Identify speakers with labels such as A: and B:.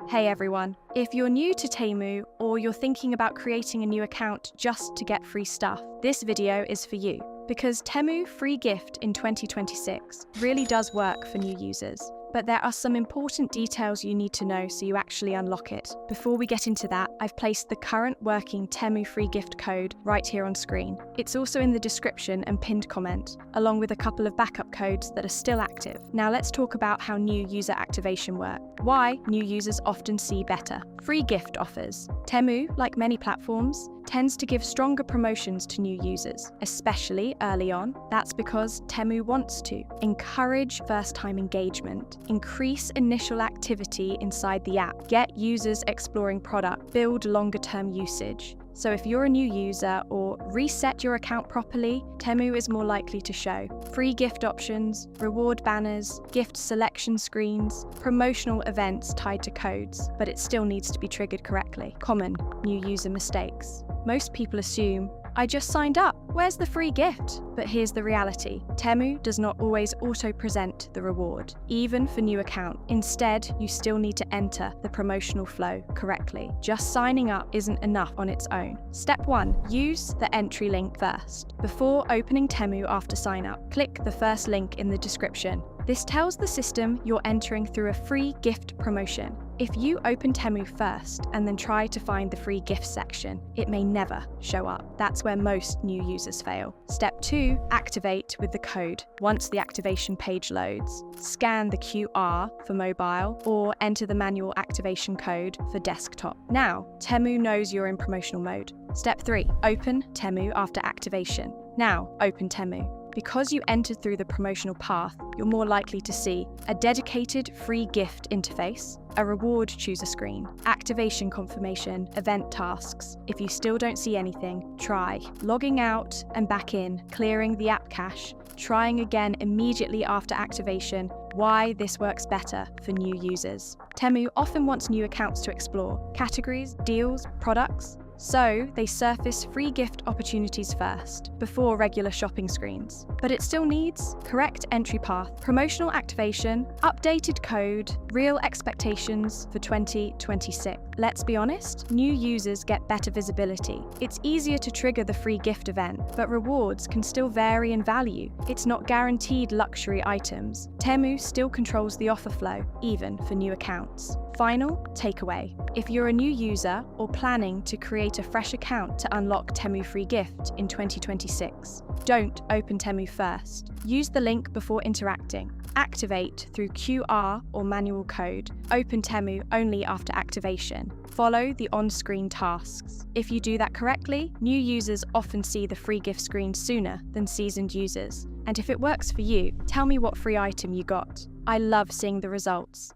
A: Hey everyone, if you're new to Temu or you're thinking about creating a new account just to get free stuff, this video is for you. Because Temu Free Gift in 2026 really does work for new users. But there are some important details you need to know so you actually unlock it. Before we get into that, I've placed the current working Temu Free Gift code right here on screen. It's also in the description and pinned comment, along with a couple of backup codes that are still active. Now let's talk about how new user activation works. Why new users often see better. Free gift offers. Temu, like many platforms, tends to give stronger promotions to new users, especially early on. That's because Temu wants to encourage first-time engagement, increase initial activity inside the app, get users exploring product, build longer-term usage. So if you're a new user or reset your account properly, Temu is more likely to show free gift options, reward banners, gift selection screens, promotional events tied to codes, but it still needs to be triggered correctly. Common new user mistakes. Most people assume, I just signed up, where's the free gift? But here's the reality. Temu does not always auto-present the reward, even for new accounts. Instead, you still need to enter the promotional flow correctly. Just signing up isn't enough on its own. Step 1. Use the entry link first. Before opening Temu after sign up, click the first link in the description. This tells the system you're entering through a free gift promotion. If you open Temu first and then try to find the free gift section, it may never show up. That's where most new users fail. Step 2, activate with the code. Once the activation page loads, scan the QR for mobile or enter the manual activation code for desktop. Now, Temu knows you're in promotional mode. Step 3, open Temu after activation. Now, open Temu. Because you entered through the promotional path, you're more likely to see a dedicated free gift interface, a reward chooser screen, activation confirmation, event tasks. If you still don't see anything, try logging out and back in, clearing the app cache, trying again immediately after activation. Why this works better for new users. Temu often wants new accounts to explore categories, deals, products. So they surface free gift opportunities first, before regular shopping screens. But it still needs correct entry path, promotional activation, updated code, real expectations for 2026. Let's be honest, new users get better visibility. It's easier to trigger the free gift event, but rewards can still vary in value. It's not guaranteed luxury items. Temu still controls the offer flow, even for new accounts. Final takeaway. If you're a new user or planning to create a fresh account to unlock Temu Free Gift in 2026, don't open Temu first. Use the link before interacting. Activate through QR or manual code. Open Temu only after activation. Follow the on-screen tasks. If you do that correctly, new users often see the free gift screen sooner than seasoned users. And if it works for you, tell me what free item you got. I love seeing the results.